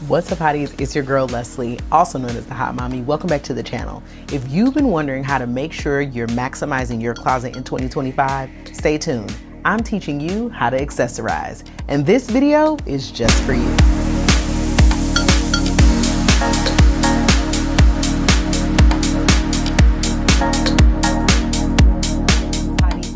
What's up, hotties? It's your girl Leslie, also known as the Hot Mommy. Welcome back to the channel. If you've been wondering how to make sure you're maximizing your closet in 2025, stay tuned. I'm teaching you how to accessorize, and this video is just for you.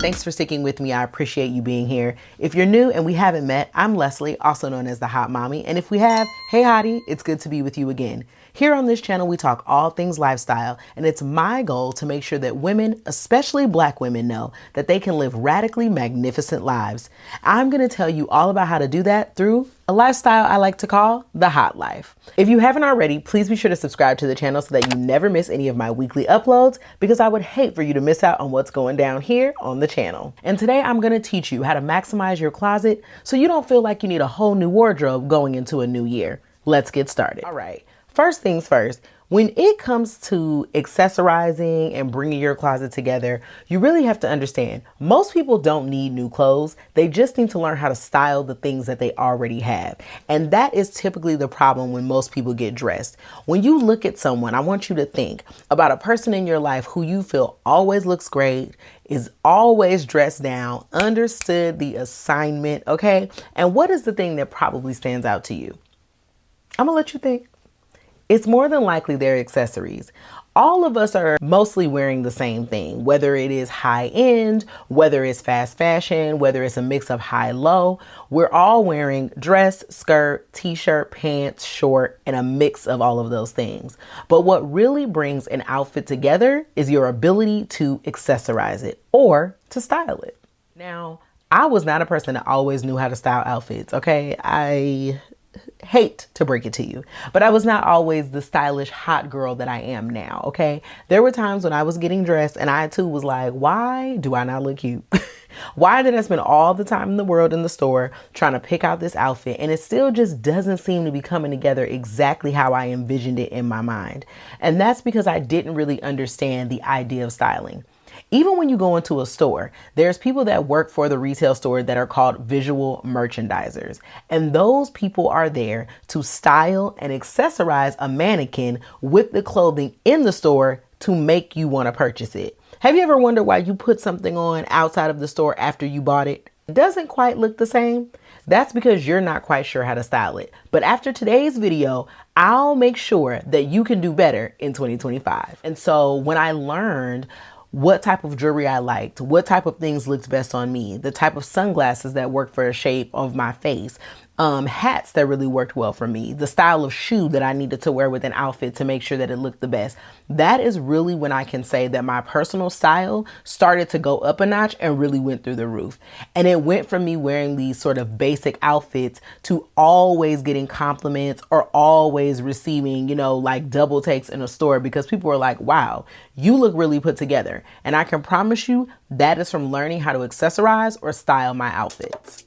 Thanks for sticking with me. I appreciate you being here. If you're new and we haven't met, I'm Leslie, also known as the Hot Mommy. And if we have, hey hottie, it's good to be with you again. Here on this channel, we talk all things lifestyle, and it's my goal to make sure that women, especially Black women, know that they can live radically magnificent lives. I'm going to tell you all about how to do that through a lifestyle I like to call the hot life. If you haven't already, please be sure to subscribe to the channel so that you never miss any of my weekly uploads, because I would hate for you to miss out on what's going down here on the channel. And today I'm going to teach you how to maximize your closet so you don't feel like you need a whole new wardrobe going into a new year. Let's get started. All right. First things first, when it comes to accessorizing and bringing your closet together, you really have to understand most people don't need new clothes. They just need to learn how to style the things that they already have. And that is typically the problem when most people get dressed. When you look at someone, I want you to think about a person in your life who you feel always looks great, is always dressed down, understood the assignment, okay? And what is the thing that probably stands out to you? I'm gonna let you think. It's more than likely their accessories. All of us are mostly wearing the same thing, whether it is high end, whether it's fast fashion, whether it's a mix of high-low. We're all wearing dress, skirt, t-shirt, pants, short, and a mix of all of those things. But what really brings an outfit together is your ability to accessorize it or to style it. Now, I was not a person that always knew how to style outfits, okay? I hate to break it to you, but I was not always the stylish hot girl that I am now, okay? There were times when I was getting dressed and I too was like, why do I not look cute? Why did I spend all the time in the world in the store trying to pick out this outfit and it still just doesn't seem to be coming together exactly how I envisioned it in my mind? And that's because I didn't really understand the idea of styling. Even when you go into a store, there's people that work for the retail store that are called visual merchandisers. And those people are there to style and accessorize a mannequin with the clothing in the store to make you want to purchase it. Have you ever wondered why you put something on outside of the store after you bought it? It doesn't quite look the same. That's because you're not quite sure how to style it. But after today's video, I'll make sure that you can do better in 2025. And so when I learned what type of jewelry I liked, what type of things looked best on me, the type of sunglasses that worked for the shape of my face, hats that really worked well for me, the style of shoe that I needed to wear with an outfit to make sure that it looked the best. That is really when I can say that my personal style started to go up a notch and really went through the roof. And it went from me wearing these sort of basic outfits to always getting compliments or always receiving, like double takes in a store because people were like, wow, you look really put together. And I can promise you that is from learning how to accessorize or style my outfits.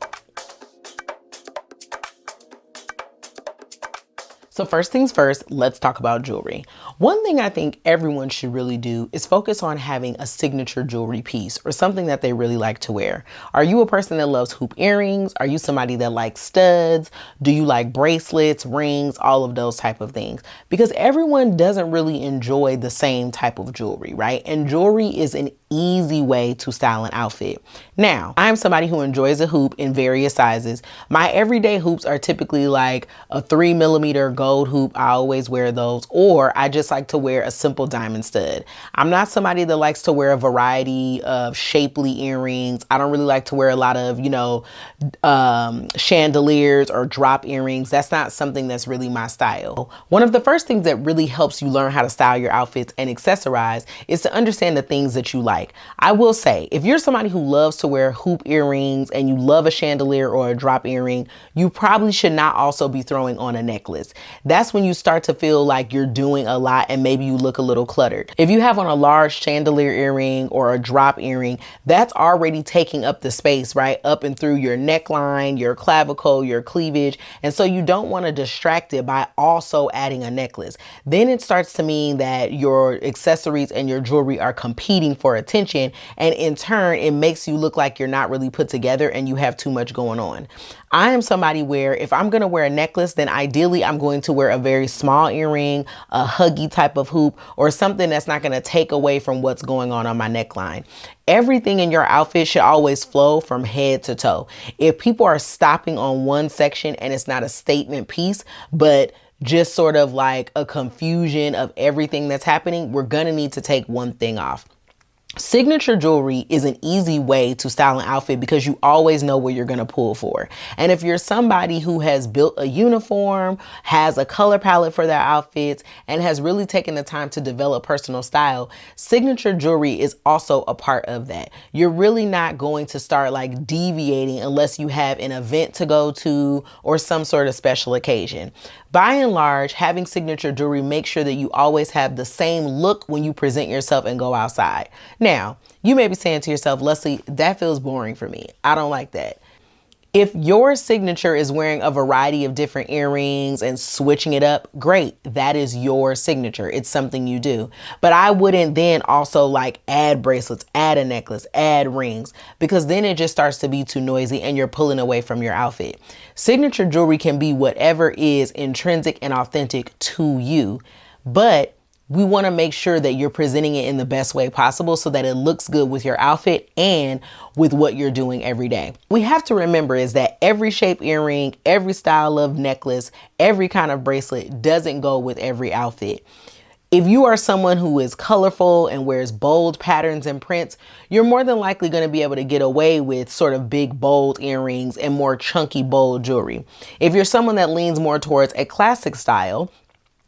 So first things first, let's talk about jewelry. One thing I think everyone should really do is focus on having a signature jewelry piece or something that they really like to wear. Are you a person that loves hoop earrings? Are you somebody that likes studs? Do you like bracelets, rings, all of those type of things? Because everyone doesn't really enjoy the same type of jewelry, right? And jewelry is an easy way to style an outfit. Now, I'm somebody who enjoys a hoop in various sizes. My everyday hoops are typically like a 3mm gold hoop. I always wear those, or I just like to wear a simple diamond stud. I'm not somebody that likes to wear a variety of shapely earrings. I don't really like to wear a lot of, chandeliers or drop earrings. That's not something that's really my style. One of the first things that really helps you learn how to style your outfits and accessorize is to understand the things that you like. I will say, if you're somebody who loves to wear hoop earrings and you love a chandelier or a drop earring, you probably should not also be throwing on a necklace. That's when you start to feel like you're doing a lot and maybe you look a little cluttered. If you have on a large chandelier earring or a drop earring, that's already taking up the space, right? Up and through your neckline, your clavicle, your cleavage. And so you don't want to distract it by also adding a necklace. Then it starts to mean that your accessories and your jewelry are competing for attention. And in turn, it makes you look like you're not really put together and you have too much going on. I am somebody where if I'm going to wear a necklace, then ideally I'm going to wear a very small earring, a huggy type of hoop, or something that's not going to take away from what's going on my neckline. Everything in your outfit should always flow from head to toe. If people are stopping on one section and it's not a statement piece, but just sort of like a confusion of everything that's happening, we're going to need to take one thing off. Signature jewelry is an easy way to style an outfit because you always know where you're going to pull for. And if you're somebody who has built a uniform, has a color palette for their outfits, and has really taken the time to develop personal style, signature jewelry is also a part of that. You're really not going to start like deviating unless you have an event to go to or some sort of special occasion. By and large, having signature jewelry makes sure that you always have the same look when you present yourself and go outside. Now, you may be saying to yourself, Leslie, that feels boring for me. I don't like that. If your signature is wearing a variety of different earrings and switching it up, great. That is your signature. It's something you do. But I wouldn't then also like add bracelets, add a necklace, add rings, because then it just starts to be too noisy and you're pulling away from your outfit. Signature jewelry can be whatever is intrinsic and authentic to you, but we want to make sure that you're presenting it in the best way possible so that it looks good with your outfit and with what you're doing every day. We have to remember is that every shape earring, every style of necklace, every kind of bracelet doesn't go with every outfit. If you are someone who is colorful and wears bold patterns and prints, you're more than likely going to be able to get away with sort of big, bold earrings and more chunky, bold jewelry. If you're someone that leans more towards a classic style,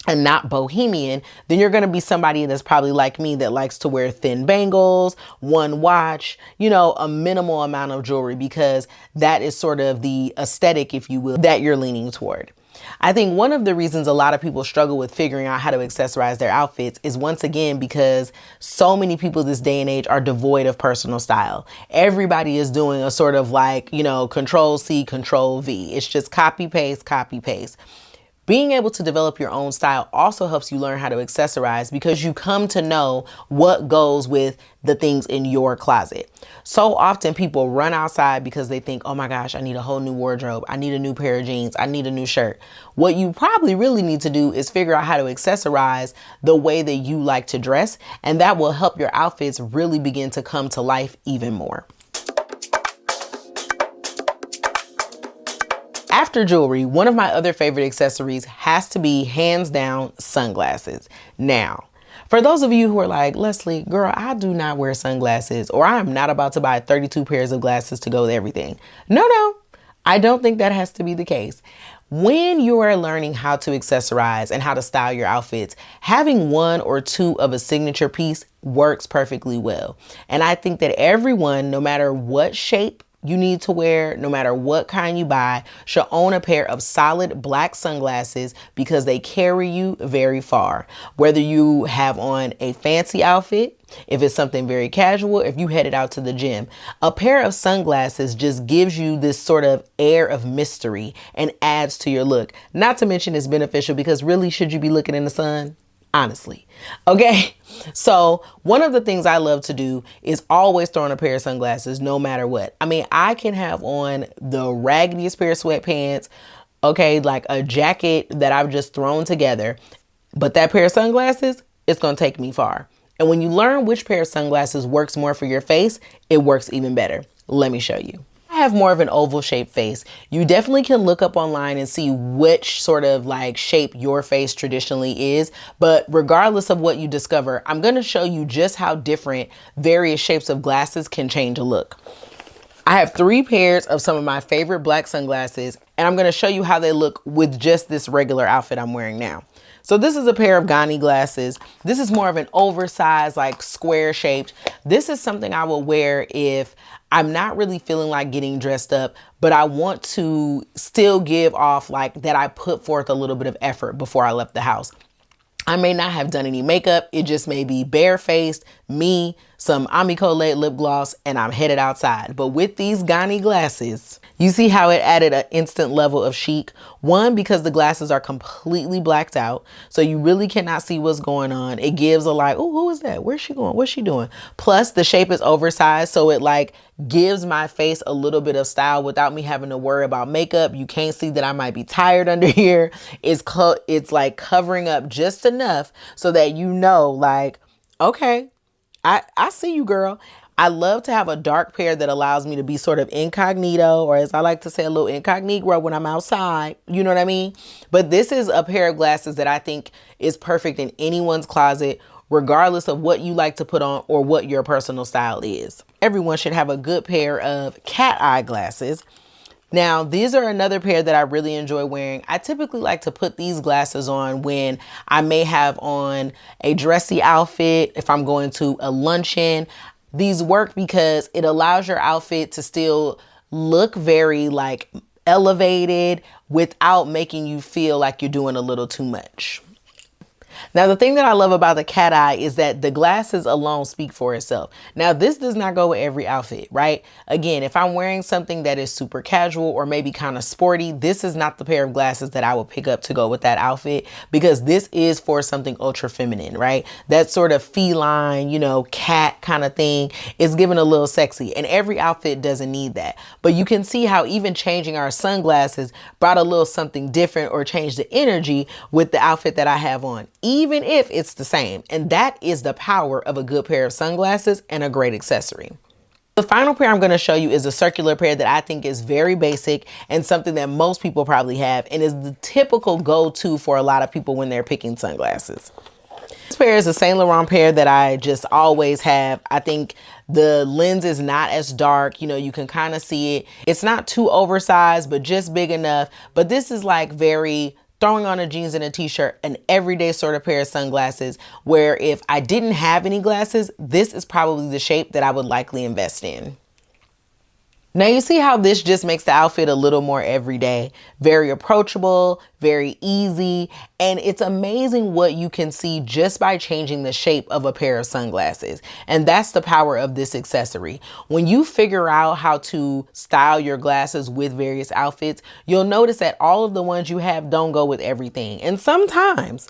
and not bohemian, then you're going to be somebody that's probably like me that likes to wear thin bangles, one watch, a minimal amount of jewelry because that is sort of the aesthetic, if you will, that you're leaning toward. I think one of the reasons a lot of people struggle with figuring out how to accessorize their outfits is once again because so many people this day and age are devoid of personal style. Everybody is doing a sort of like, Control C, Control V. It's just copy, paste, copy, paste. Being able to develop your own style also helps you learn how to accessorize because you come to know what goes with the things in your closet. So often people run outside because they think, oh my gosh, I need a whole new wardrobe. I need a new pair of jeans. I need a new shirt. What you probably really need to do is figure out how to accessorize the way that you like to dress, and that will help your outfits really begin to come to life even more. After jewelry, one of my other favorite accessories has to be, hands down, sunglasses. Now, for those of you who are like, Leslie, girl, I do not wear sunglasses, or I'm not about to buy 32 pairs of glasses to go with everything. No, I don't think that has to be the case. When you are learning how to accessorize and how to style your outfits, having one or two of a signature piece works perfectly well. And I think that everyone, no matter what shape you need to wear, no matter what kind you buy, should own a pair of solid black sunglasses because they carry you very far. Whether you have on a fancy outfit, if it's something very casual, if you headed out to the gym, a pair of sunglasses just gives you this sort of air of mystery and adds to your look. Not to mention it's beneficial because really, should you be looking in the sun? Honestly. Okay. So one of the things I love to do is always throw on a pair of sunglasses no matter what. I mean, I can have on the raggediest pair of sweatpants, okay, like a jacket that I've just thrown together, but that pair of sunglasses, it's going to take me far. And when you learn which pair of sunglasses works more for your face, it works even better. Let me show you. I have more of an oval shaped face. You definitely can look up online and see which sort of like shape your face traditionally is. But regardless of what you discover, I'm going to show you just how different various shapes of glasses can change a look. I have 3 pairs of some of my favorite black sunglasses, and I'm going to show you how they look with just this regular outfit I'm wearing now. So this is a pair of Ghani glasses. This is more of an oversized, like square shaped. This is something I will wear if I'm not really feeling like getting dressed up, but I want to still give off like that I put forth a little bit of effort before I left the house. I may not have done any makeup. It just may be barefaced, me, some Amico-led lip gloss, and I'm headed outside. But with these Ganni glasses, you see how it added an instant level of chic. One, because the glasses are completely blacked out, so you really cannot see what's going on. It gives a like, oh, who is that? Where's she going? What's she doing? Plus, the shape is oversized, so it like gives my face a little bit of style without me having to worry about makeup. You can't see that I might be tired under here. It's like covering up just enough so that you know, like, okay, I see you, girl. I love to have a dark pair that allows me to be sort of incognito, or as I like to say, a little incognito when I'm outside. You know what I mean? But this is a pair of glasses that I think is perfect in anyone's closet, regardless of what you like to put on or what your personal style is. Everyone should have a good pair of cat eye glasses. Now, these are another pair that I really enjoy wearing. I typically like to put these glasses on when I may have on a dressy outfit, if I'm going to a luncheon. These work because it allows your outfit to still look very like elevated without making you feel like you're doing a little too much. Now, the thing that I love about the cat eye is that the glasses alone speak for itself. Now, this does not go with every outfit, right? Again, if I'm wearing something that is super casual or maybe kind of sporty, this is not the pair of glasses that I would pick up to go with that outfit, because this is for something ultra feminine, right? That sort of feline, you know, cat kind of thing is given a little sexy, and every outfit doesn't need that. But you can see how even changing our sunglasses brought a little something different or changed the energy with the outfit that I have on, even if it's the same. And that is the power of a good pair of sunglasses and a great accessory. The final pair I'm going to show you is a circular pair that I think is very basic and something that most people probably have, and is the typical go-to for a lot of people when they're picking sunglasses. This pair is a Saint Laurent pair that I just always have. I think the lens is not as dark. You know, you can kind of see it. It's not too oversized, but just big enough. But this is like very throwing on a jeans and a t-shirt, an everyday sort of pair of sunglasses, where if I didn't have any glasses, this is probably the shape that I would likely invest in. Now you see how this just makes the outfit a little more everyday, very approachable, very easy, and it's amazing what you can see just by changing the shape of a pair of sunglasses. And that's the power of this accessory. When you figure out how to style your glasses with various outfits, you'll notice that all of the ones you have don't go with everything. And sometimes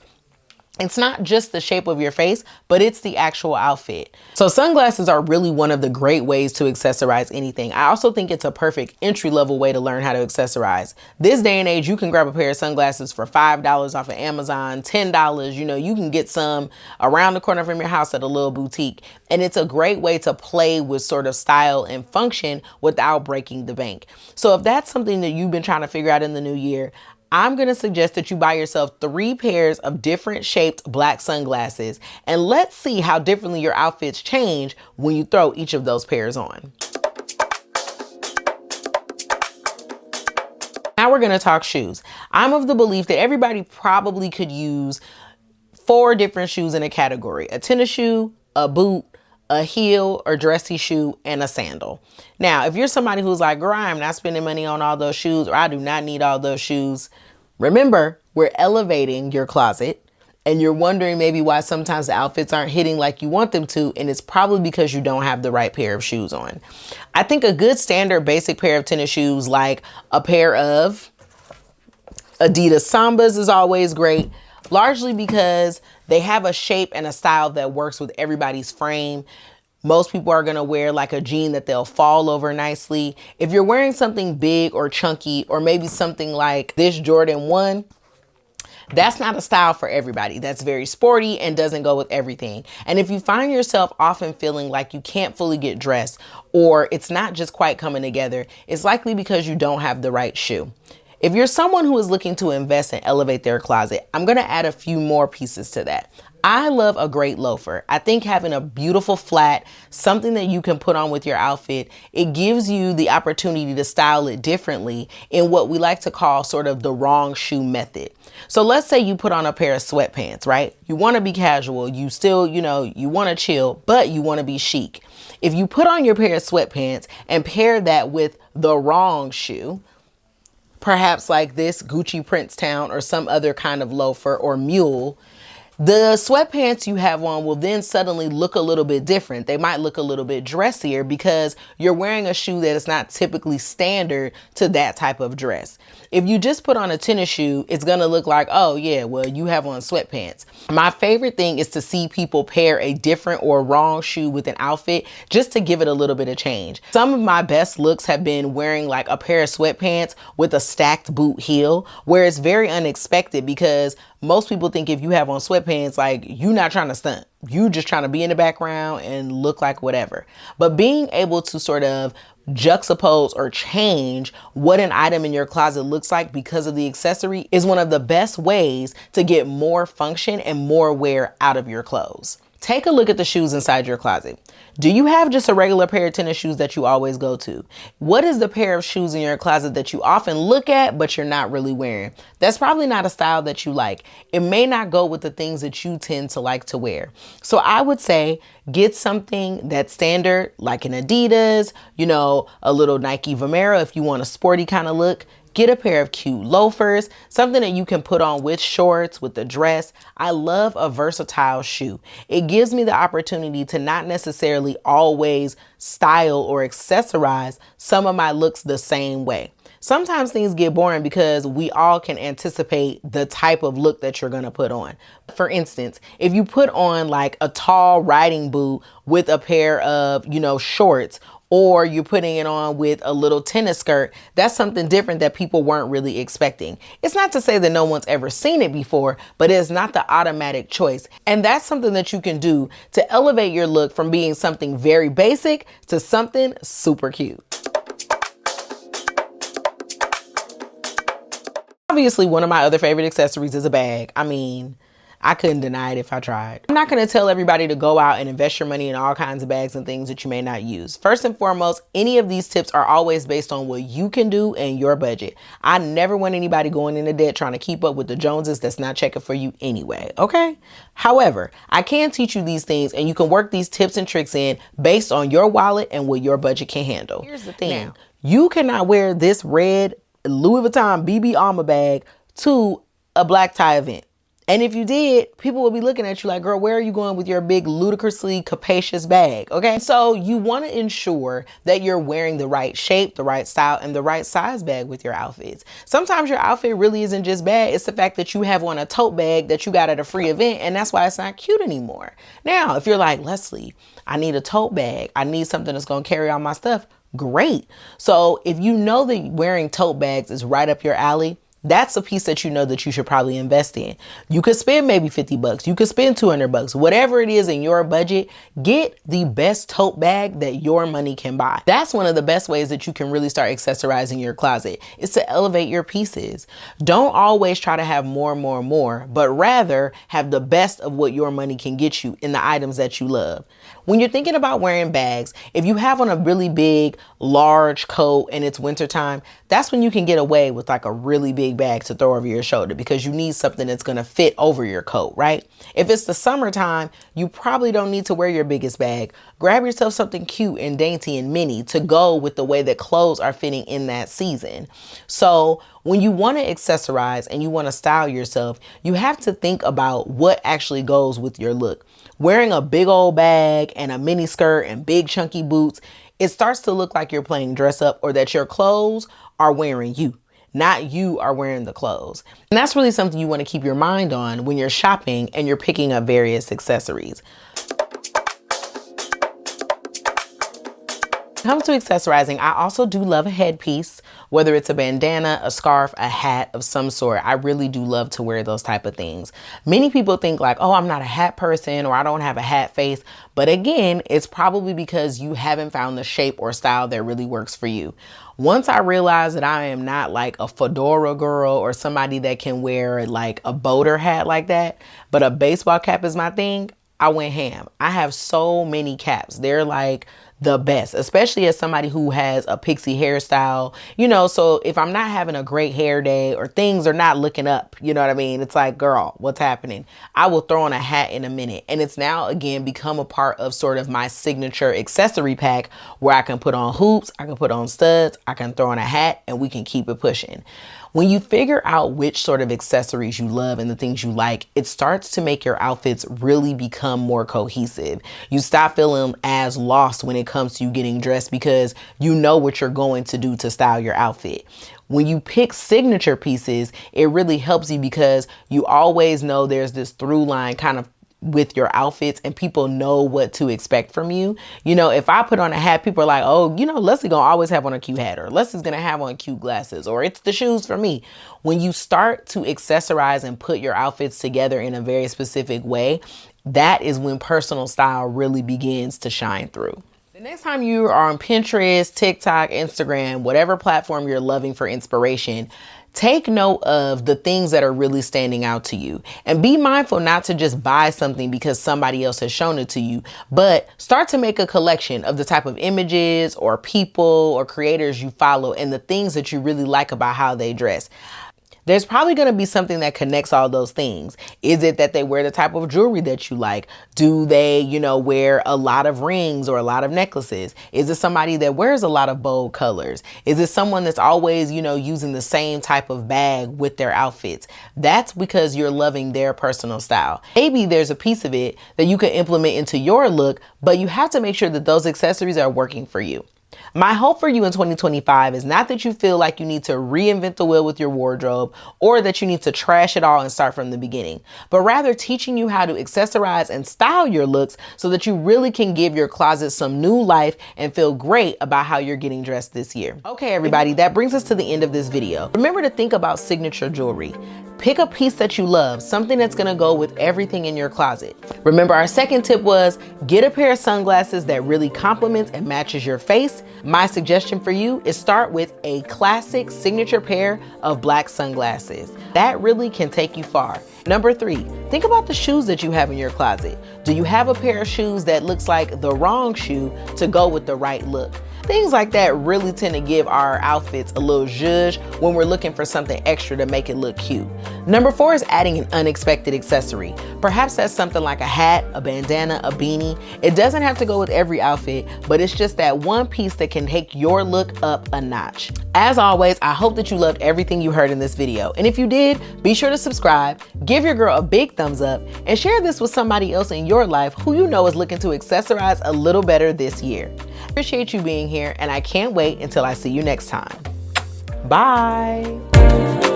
it's not just the shape of your face, but it's the actual outfit. So sunglasses are really one of the great ways to accessorize anything. I also think it's a perfect entry-level way to learn how to accessorize. This day and age, you can grab a pair of sunglasses for $5 off of Amazon, $10. You know, you can get some around the corner from your house at a little boutique. And it's a great way to play with sort of style and function without breaking the bank. So if that's something that you've been trying to figure out in the new year, I'm going to suggest that you buy yourself 3 pairs of different shaped black sunglasses, and let's see how differently your outfits change when you throw each of those pairs on. Now we're going to talk shoes. I'm of the belief that everybody probably could use 4 different shoes in a category: a tennis shoe, a boot, a heel or dressy shoe, and a sandal. Now, if you're somebody who's like, girl, I'm not spending money on all those shoes, or I do not need all those shoes, remember, we're elevating your closet, and you're wondering maybe why sometimes the outfits aren't hitting like you want them to, and it's probably because you don't have the right pair of shoes on. I think a good standard basic pair of tennis shoes, like a pair of Adidas Sambas, is always great, largely because they have a shape and a style that works with everybody's frame. Most people are going to wear like a jean that they'll fall over nicely. If you're wearing something big or chunky, or maybe something like this Jordan 1, that's not a style for everybody. That's very sporty and doesn't go with everything. And if you find yourself often feeling like you can't fully get dressed, or it's not just quite coming together, it's likely because you don't have the right shoe. If you're someone who is looking to invest and elevate their closet, I'm going to add a few more pieces to that. I love a great loafer. I think having a beautiful flat, something that you can put on with your outfit, it gives you the opportunity to style it differently in what we like to call sort of the wrong shoe method. So let's say you put on a pair of sweatpants, right? You want to be casual. You still, you want to chill, but you want to be chic. If you put on your pair of sweatpants and pair that with the wrong shoe, perhaps like this Gucci Princetown or some other kind of loafer or mule, The sweatpants you have on will then suddenly look a little bit different. They might look a little bit dressier because you're wearing a shoe that is not typically standard to that type of dress. If you just put on a tennis shoe, it's going to look like, oh yeah, well, you have on sweatpants. My favorite thing is to see people pair a different or wrong shoe with an outfit just to give it a little bit of change. Some of my best looks have been wearing like a pair of sweatpants with a stacked boot heel, where it's very unexpected because most people think if you have on sweatpants, like, you're not trying to stunt. You just trying to be in the background and look like whatever. But being able to sort of juxtapose or change what an item in your closet looks like because of the accessory is one of the best ways to get more function and more wear out of your clothes. Take a look at the shoes inside your closet. Do you have just a regular pair of tennis shoes that you always go to? What is the pair of shoes in your closet that you often look at, but you're not really wearing? That's probably not a style that you like. It may not go with the things that you tend to like to wear. So I would say get something that's standard, like an Adidas, a little Nike Vomero if you want a sporty kind of look. Get a pair of cute loafers, something that you can put on with shorts, with a dress. I love a versatile shoe. It gives me the opportunity to not necessarily always style or accessorize some of my looks the same way. Sometimes things get boring because we all can anticipate the type of look that you're going to put on. For instance, if you put on like a tall riding boot with a pair of, shorts, or you're putting it on with a little tennis skirt, that's something different that people weren't really expecting. It's not to say that no one's ever seen it before, but it's not the automatic choice. And that's something that you can do to elevate your look from being something very basic to something super cute. Obviously, one of my other favorite accessories is a bag. I couldn't deny it if I tried. I'm not going to tell everybody to go out and invest your money in all kinds of bags and things that you may not use. First and foremost, any of these tips are always based on what you can do and your budget. I never want anybody going into debt trying to keep up with the Joneses that's not checking for you anyway, okay? However, I can teach you these things and you can work these tips and tricks in based on your wallet and what your budget can handle. Here's the thing. Now, you cannot wear this red Louis Vuitton BB Armor bag to a black tie event. And if you did, people will be looking at you like, girl, where are you going with your big, ludicrously capacious bag? Okay. So you want to ensure that you're wearing the right shape, the right style, and the right size bag with your outfits. Sometimes your outfit really isn't just bad. It's the fact that you have on a tote bag that you got at a free event, and that's why it's not cute anymore. Now, if you're like, Leslie, I need a tote bag. I need something that's going to carry all my stuff. Great. So if you know that wearing tote bags is right up your alley, that's a piece that you know that you should probably invest in. You could spend maybe $50. You could spend $200. Whatever it is in your budget, get the best tote bag that your money can buy. That's one of the best ways that you can really start accessorizing your closet, is to elevate your pieces. Don't always try to have more, but rather have the best of what your money can get you in the items that you love. When you're thinking about wearing bags, if you have on a really big, large coat and it's wintertime, that's when you can get away with like a really big bag to throw over your shoulder because you need something that's going to fit over your coat, right? If it's the summertime, you probably don't need to wear your biggest bag. Grab yourself something cute and dainty and mini to go with the way that clothes are fitting in that season. So when you want to accessorize and you want to style yourself, you have to think about what actually goes with your look. Wearing a big old bag and a mini skirt and big chunky boots, it starts to look like you're playing dress up, or that your clothes are wearing you, not you are wearing the clothes. And that's really something you want to keep your mind on when you're shopping and you're picking up various accessories. When it comes to accessorizing, I also do love a headpiece, whether it's a bandana, a scarf, a hat of some sort. I really do love to wear those type of things. Many people think like, oh, I'm not a hat person, or I don't have a hat face. But again, it's probably because you haven't found the shape or style that really works for you. Once I realized that I am not like a fedora girl or somebody that can wear like a boater hat like that, but a baseball cap is my thing, I went ham. I have so many caps. They're like the best, especially as somebody who has a pixie hairstyle, so if I'm not having a great hair day or things are not looking up, you know what I mean? It's like, girl, what's happening? I will throw on a hat in a minute. And it's now again become a part of sort of my signature accessory pack where I can put on hoops, I can put on studs, I can throw on a hat, and we can keep it pushing. When you figure out which sort of accessories you love and the things you like, it starts to make your outfits really become more cohesive. You stop feeling as lost when it comes to you getting dressed because you know what you're going to do to style your outfit. When you pick signature pieces, it really helps you because you always know there's this through line kind of with your outfits and people know what to expect from you. You know, if I put on a hat, people are like, oh, you know, Leslie gonna always have on a cute hat, or Leslie's gonna have on cute glasses, or it's the shoes for me. When you start to accessorize and put your outfits together in a very specific way, that is when personal style really begins to shine through. The next time you are on Pinterest, TikTok, Instagram, whatever platform you're loving for inspiration, take note of the things that are really standing out to you and be mindful not to just buy something because somebody else has shown it to you, but start to make a collection of the type of images or people or creators you follow and the things that you really like about how they dress. There's probably going to be something that connects all those things. Is it that they wear the type of jewelry that you like? Do they, wear a lot of rings or a lot of necklaces? Is it somebody that wears a lot of bold colors? Is it someone that's always, using the same type of bag with their outfits? That's because you're loving their personal style. Maybe there's a piece of it that you can implement into your look, but you have to make sure that those accessories are working for you. My hope for you in 2025 is not that you feel like you need to reinvent the wheel with your wardrobe or that you need to trash it all and start from the beginning, but rather teaching you how to accessorize and style your looks so that you really can give your closet some new life and feel great about how you're getting dressed this year. Okay, everybody, that brings us to the end of this video. Remember to think about signature jewelry. Pick a piece that you love, something that's gonna go with everything in your closet. Remember, our second tip was get a pair of sunglasses that really complements and matches your face. My suggestion for you is start with a classic signature pair of black sunglasses. That really can take you far. Number 3, think about the shoes that you have in your closet. Do you have a pair of shoes that looks like the wrong shoe to go with the right look? Things like that really tend to give our outfits a little zhuzh when we're looking for something extra to make it look cute. Number 4 is adding an unexpected accessory. Perhaps that's something like a hat, a bandana, a beanie. It doesn't have to go with every outfit, but it's just that one piece that can take your look up a notch. As always, I hope that you loved everything you heard in this video. And if you did, be sure to subscribe, give your girl a big thumbs up, and share this with somebody else in your life who you know is looking to accessorize a little better this year. Appreciate you being here, and I can't wait until I see you next time. Bye.